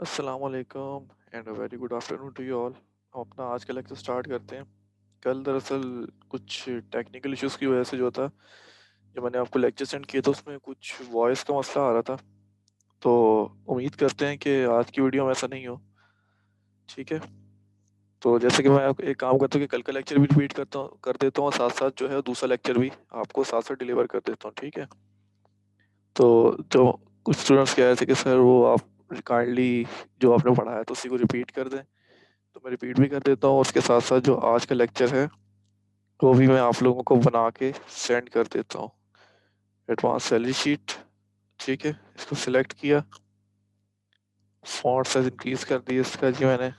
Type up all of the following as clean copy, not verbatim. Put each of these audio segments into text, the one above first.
अस्सलामुअलैकुम and a very good afternoon to you all. हम अपना आज का लेक्चर स्टार्ट करते हैं। कल दरअसल कुछ टेक्निकल इश्यूज की वजह से जो था, जब मैंने आपको लेक्चर सेंड किया तो उसमें कुछ वॉइस का मसला आ रहा था। तो उम्मीद करते हैं कि आज की वीडियो में ऐसा नहीं हो। ठीक है, तो जैसे कि मैं एक काम करता हूँ कि कल का लेक्चर भी रिपीट करता हूँ कर देता हूँ, साथ साथ जो है दूसरा लेक्चर भी आपको साथ साथ डिलीवर कर देता हूँ। ठीक है, तो जो कुछ स्टूडेंट्स कह रहे थे कि सर वो आप काइंडली जो आपने पढ़ाया तो उसी को रिपीट कर दें, तो मैं रिपीट भी कर देता हूँ। उसके साथ साथ जो आज का लेक्चर है वो भी मैं आप लोगों को बना के सेंड कर देता हूँ। एडवांस सैलरी शीट, ठीक है, इसको सिलेक्ट किया, फॉन्ट साइज इंक्रीज कर दिया इसका जी मैंने।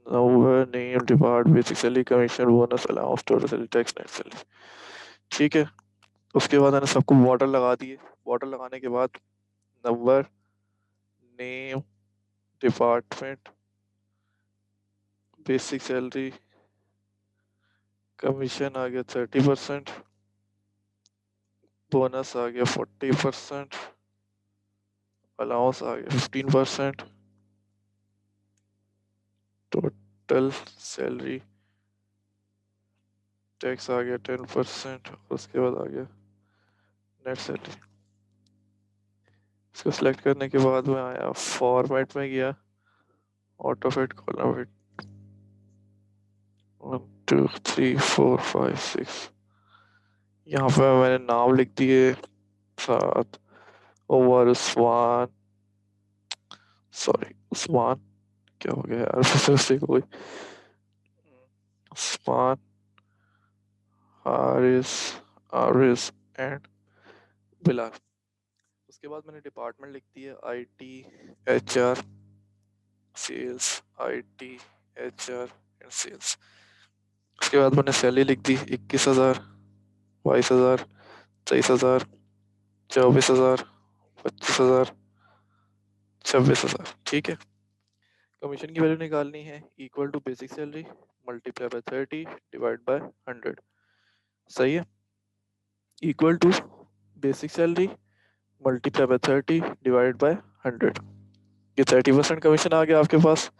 Name depart basic salary commission bonus allowance total salary tax net salary. ठीक है, उसके बाद मैंने सबको बॉर्डर लगा दिए। बॉर्डर लगाने के बाद number, name, department, basic salary, commission आ गया 30%, बोनस आ गया 40%, अलाउंस आ गया 15%, टोटल सैलरी टैक्स आ गया 10%, और उसके बाद आ गया नेट सैलरी। इसको सिलेक्ट करने के बाद मैं आया फॉर्मेट में गया, ऑटो फिट कॉलम फिट 1 2 3 4 5 6। यहाँ पे मैंने नाम लिख दिए, साथ ओवर उस्मान, सॉरी उस्मान, क्या हो गया यार फिर से मिस्टेक हो गई, उस्मान, हारिस, आरिस एंड बिलाल। उसके बाद मैंने डिपार्टमेंट लिख दिया, IT, HR, sales, IT, HR and sales. उसके बाद मैंने सैलरी लिख दी 21,000, 22,000, 23,000, 24,000, 25,000, 26,000। ठीक है, कमीशन की वैल्यू निकालनी है, equal to basic salary multiply by 30 divide by 100। सही है, equal to basic salary multiply by 30 divide by 100। ये 30% कमीशन आ गया आपके पास।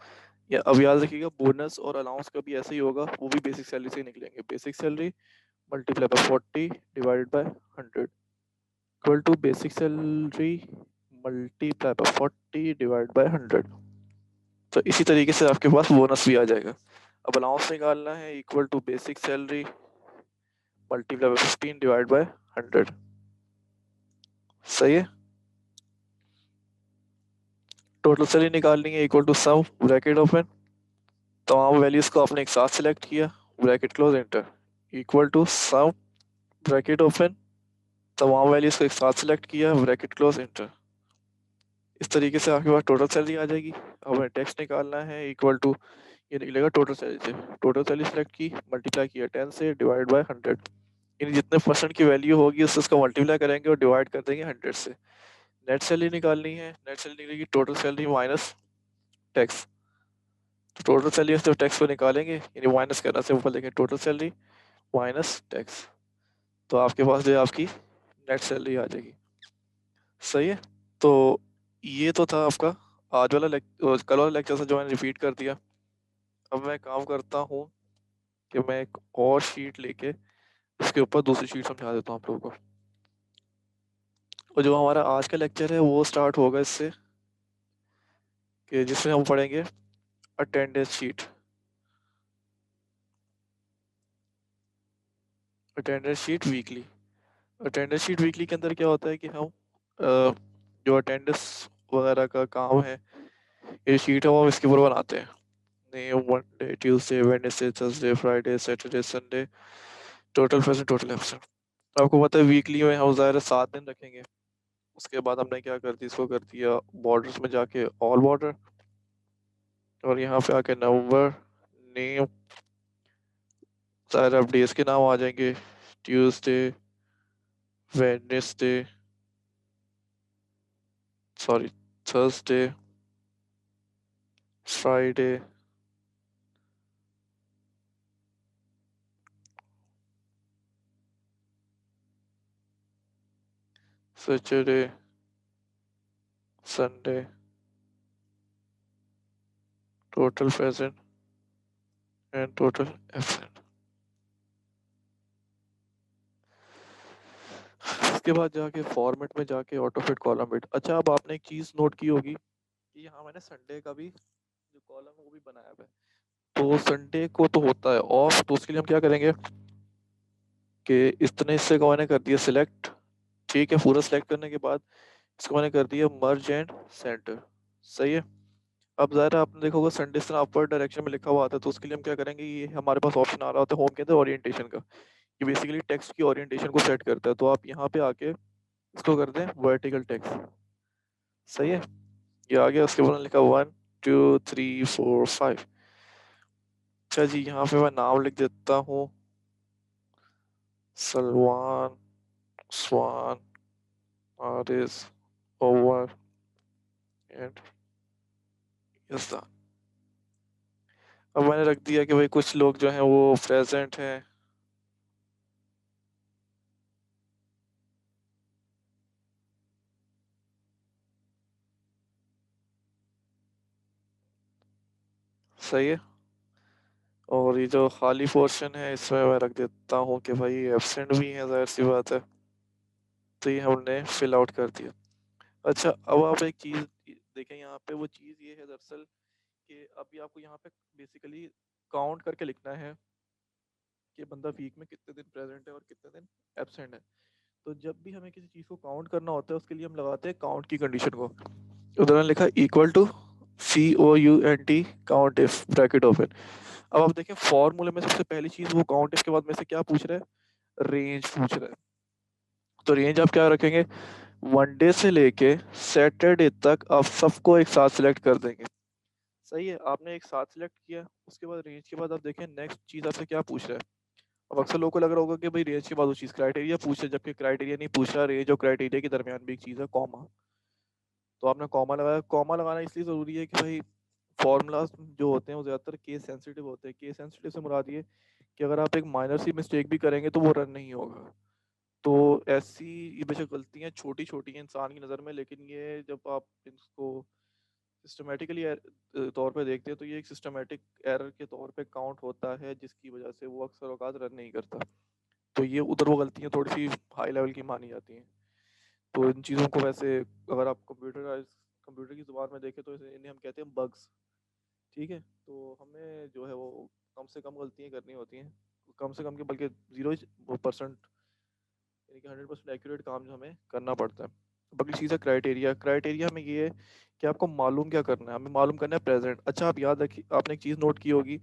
या अब याद रखिएगा, बोनस और अलाउंस का भी ऐसे ही होगा, वो भी बेसिक सैलरी से ही निकलेंगे। Basic salary multiply by 40 divide by 100 equal to basic salary multiply by 40 divide by 100। तो इसी तरीके से आपके पास बोनस भी आ जाएगा। अब अलाउंस निकालना है, equal to basic salary multiply by 15 divide by 100। सही है, टोटल सैलरी निकालनी है, equal to sum bracket open, तमाम वैल्यूज को आपने एक साथ सिलेक्ट किया, bracket close enter, equal to sum bracket open, तमाम वैल्यूज को एक साथ सिलेक्ट किया, ब्रैकेट क्लोज एंटर। इस तरीके से आपके पास टोटल सैलरी आ जाएगी। अब हमें टैक्स निकालना है, इक्वल टू, ये निकलेगा टोटल सैलरी से। टोटल सैलरी सेलेक्ट की, मल्टीप्लाई किया 10 से, डिवाइड बाय 100। यानी जितने परसेंट की वैल्यू होगी उससे उसका मल्टीप्लाई करेंगे और डिवाइड कर देंगे 100 से। नेट सैलरी निकालनी है, नेट सैलरी निकलेगी टोटल सैलरी माइनस टैक्स। तो टोटल सैलरी से टैक्स को निकालेंगे, यानी माइनस करना से ऊपर लिखेंगे टोटल सैलरी माइनस टैक्स। तो आपके पास जो है आपकी नेट सैलरी आ जाएगी। सही है, तो ये तो था आपका आज वाला कल वाला लेक्चर से जो मैंने रिपीट कर दिया। अब मैं काम करता हूँ कि मैं एक और शीट लेके उसके ऊपर दूसरी शीट समझा देता हूँ आप लोगों को। और जो हमारा आज का लेक्चर है वो स्टार्ट होगा इससे कि जिसमें हम पढ़ेंगे attendance sheet. Attendance sheet weekly. Attendance sheet weekly के अंदर क्या होता है कि हम जो अटेंडेंस वगैरह का काम है, ये शीट है वो हम इसके ऊपर बनाते हैं। Name, Monday, Tuesday, Wednesday, Thursday, Friday, Saturday, Sunday, total present, total absent. आपको पता है वीकली में हम ज़ाहिर है 7 दिन रखेंगे। उसके बाद हमने क्या कर दिया, इसको कर दिया बॉर्डर्स में जाके ऑल बॉर्डर, और यहाँ पे आके नवंबर, नेम, सारे अब डेज के नाम आ जाएंगे, Tuesday, Wednesday, sorry Thursday, Friday, Saturday, Sunday total present and total absent. उसके बाद जाके फॉर्मेट में जाके ऑटो फिट कॉलम फिट। अच्छा, अब आपने एक चीज नोट की होगी कि यहाँ मैंने संडे का भी जो कॉलम है वो भी बनाया हुआ है। तो संडे को तो होता है ऑफ, तो उसके लिए हम क्या करेंगे कि इतने हिस्से को मैंने कर दिया सिलेक्ट। ठीक है, पूरा सिलेक्ट करने के बाद इसको मैंने कर दिया मर्ज एंड सेंटर। सही है। अब ज़रा आपने देखा होगा संडे से अपवर्ड डायरेक्शन में लिखा हुआ आता है, तो उसके लिए हम क्या करेंगे, ये हमारे पास ऑप्शन आ रहा होता है होम के अंदर ओरिएंटेशन का। ये बेसिकली टेक्स्ट की ओरिएंटेशन को सेट करता है। तो आप यहाँ पे आके इसको कर दें वर्टिकल टेक्स्ट। सही है, ये आ गया। उसके बाद लिखा 1 2 3 4 5। अच्छा जी, यहाँ पे मैं नाम लिख देता हूँ सलमान स्वान आरिस ओवर एंड यस्ता। अब मैंने रख दिया कि भाई कुछ लोग जो हैं वो प्रेजेंट हैं। सही है। और ये जो खाली पोर्शन है इसमें मैं रख देता हूँ कि भाई एब्सेंट भी है, जाहिर सी बात है। तो ये हमने फिल आउट कर दिया। अच्छा, अब आप एक चीज़ देखें, यहाँ पे वो चीज़ ये है दरअसल कि अभी आपको यहाँ पे बेसिकली काउंट करके लिखना है कि बंदा वीक में कितने दिन प्रेजेंट है और कितने दिन एब्सेंट है। तो जब भी हमें किसी चीज़ को काउंट करना होता है उसके लिए हम लगाते हैं काउंट की कंडीशन को। उधर मैंने लिखा equal to COUNT count if bracket open. अब आप देखें फॉर्मूले में सबसे पहली चीज़ वो काउंट इफ के बाद में से क्या पूछ रहा है, रेंज पूछ रहा है। तो रेंज आप क्या रखेंगे, मंडे से लेके सैटरडे तक आप सबको एक साथ सिलेक्ट कर देंगे। सही है, आपने एक साथ सिलेक्ट किया। उसके बाद रेंज के बाद आप देखें नेक्स्ट चीज़ आपसे क्या पूछ रहा है। अब अक्सर लोगों को लग रहा होगा कि भाई रेंज के बाद वो चीज़ क्राइटेरिया पूछ रहा है, जबकि क्राइटेरिया नहीं पूछ रहा, रेंज और क्राइटेरिया के दरमियान भी एक चीज़ है कॉमा। तो आपने कॉमा लगाया। कॉमा लगाना इसलिए ज़रूरी है कि भाई फॉर्मूलाज जो होते हैं वो ज़्यादातर केस सेंसिटिव होते हैं। केस सेंसिटिव से मुराद ये कि अगर आप एक माइनर सी मिस्टेक भी करेंगे तो वो रन नहीं होगा। तो ऐसी ये बेशक गलतियाँ छोटी छोटी हैं इंसान की नज़र में, लेकिन ये जब आप इसको सिस्टमेटिकली तौर पे देखते हैं तो ये एक सिस्टमेटिक एरर के तौर पे काउंट होता है, जिसकी वजह से वो अक्सर औकात रन नहीं करता। तो ये उधर वो गलतियाँ थोड़ी सी हाई लेवल की मानी जाती हैं। तो इन चीज़ों को वैसे अगर आप कंप्यूटर की ज़ुबान में देखें तो इन्हें हम कहते हैं बग्स। ठीक है, तो हमें जो है वो कम से कम गलतियाँ करनी होती हैं, कम से कम के बल्कि 0% यानी कि 100% एक्यूरेट काम जो हमें करना पड़ता है। बाकी चीज़ है क्राइटेरिया। क्राइटेरिया में ये है कि आपको मालूम क्या करना है, हमें मालूम करना है प्रेजेंट। अच्छा, आप याद रखिए, आपने एक चीज़ नोट की होगी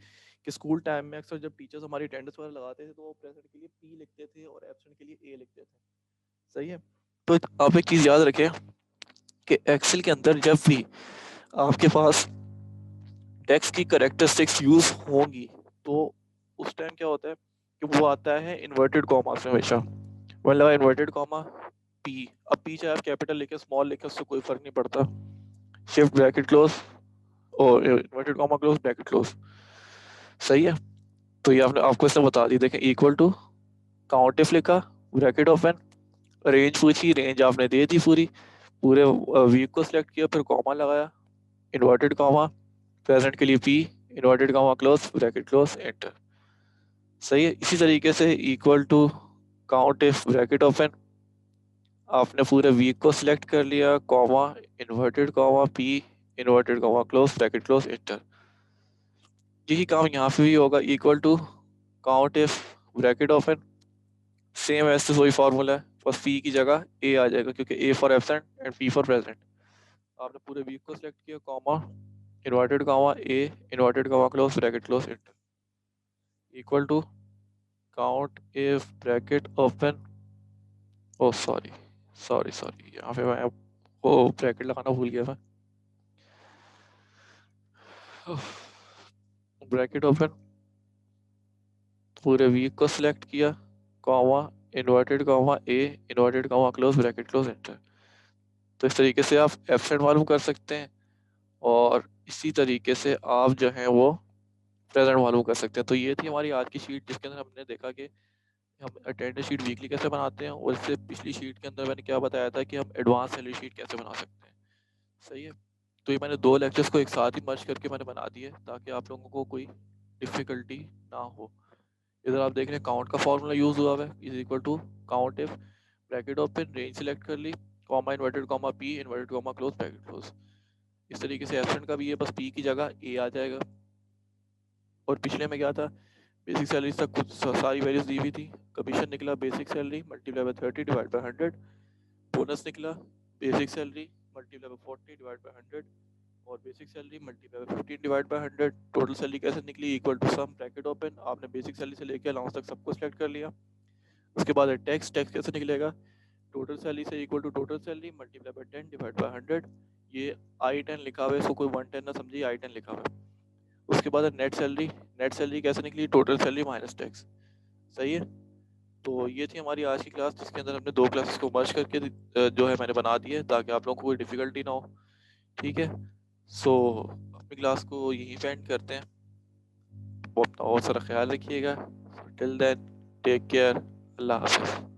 कि स्कूल टाइम में अक्सर जब टीचर्स हमारी अटेंडेंस वगैरह लगाते थे तो वो प्रेजेंट के लिए P लिखते थे और एब्सेंट के लिए A लिखते थे। सही है। तो आप एक चीज़ याद रखें कि एक्सेल के अंदर जब भी आपके पास टेक्स्ट की करेक्टरिस्टिक्स यूज होंगी तो उस टाइम क्या होता है कि वो आता है इन्वर्टेड कॉमा से हमेशा। मैंने लगा इन्वर्टेड कॉमा पी। अब पी चाहे आप कैपिटल लिखे स्मॉल लिखे उससे कोई फर्क नहीं पड़ता। शिफ्ट ब्रैकेट क्लोज और inverted comma close bracket close. सही है। तो ये आपने आपको इसने बता दी। देखें इक्वल टू काउंट इफ लिखा, ब्रैकेट ओपन, रेंज पूछी, रेंज आपने दे दी पूरी, पूरे वीक को सिलेक्ट किया, फिर कॉमा लगाया, इन्वर्टेड कॉमा, प्रेजेंट के लिए P, inverted comma close bracket close enter. सही है। इसी तरीके से equal to count if bracket open, आपने पूरे वीक को सिलेक्ट कर लिया, comma, inverted comma P, inverted comma close bracket close enter. यही काम यहाँ पे भी होगा। Equal to count if bracket open, same ऐसे वही फॉर्मूला है, बस पी की जगह ए आ जाएगा क्योंकि A for absent and P for present. आपने पूरे वीक को सिलेक्ट किया, comma, inverted comma A, inverted comma close bracket close enter. Equal to count if bracket open, oh sorry sorry sorry, यहाँ पे मैं वो ब्रैकेट लगाना भूल गया था। ब्रैकेट ओपन, पूरे वीक को सिलेक्ट किया, comma, inverted comma A, inverted comma close bracket close enter. तो इस तरीके से आप एब्सेंट मालूम कर सकते हैं और इसी तरीके से आप जो है वो प्रेजेंट मालूम कर सकते हैं। तो ये थी हमारी आज की शीट जिसके अंदर हमने देखा कि हम अटेंडेंस शीट वीकली कैसे बनाते हैं, और इससे पिछली शीट के अंदर मैंने क्या बताया था कि हम एडवांस सैलरी शीट कैसे बना सकते हैं। सही है। तो ये मैंने 2 लेक्चर्स को एक साथ ही मर्ज करके मैंने बना दिए ताकि आप लोगों को कोई डिफ़िकल्टी ना हो। इधर आप देख रहे हैं काउंट का फॉर्मूला यूज़ हुआ हुआ है, is equal to count if bracket open range select कर ली, comma inverted comma P inverted comma close bracket close. इस तरीके से एब्सेंट का भी है, बस पी की जगह ए आ जाएगा। और पिछले में क्या था, बेसिक सैलरी तक कुछ सारी वैल्यूज दी हुई थी। कमीशन निकला basic salary multiply by 30 divide by 100। Bonus निकला basic salary multiply by 40 divide by 100 और basic salary multiply by 15 divide by 100। Total salary कैसे निकली, equal to sum bracket open, आपने बेसिक सैलरी से लेकर अलाउंस तक सबको सिलेक्ट कर लिया। उसके बाद टैक्स, टैक्स कैसे निकलेगा, टोटल सैलरी से equal to total salary multiply by 10 divide by 100। ये आई 10 लिखा हुआ है, इसको कोई 110 ना समझिए, आई 10 लिखा हुआ है। उसके बाद नेट सैलरी, नेट सैलरी कैसे निकली, टोटल सैलरी माइनस टैक्स। सही है। तो ये थी हमारी आज की क्लास, जिसके अंदर हमने 2 क्लासेस को मर्ज करके जो है मैंने बना दिए ताकि आप लोगों को कोई डिफिकल्टी ना हो। ठीक है। सो अपनी क्लास को यहीं पे एंड करते हैं। अपना बहुत सारा ख्याल रखिएगा। टिल देन टेक केयर, अल्लाह हाफिज़।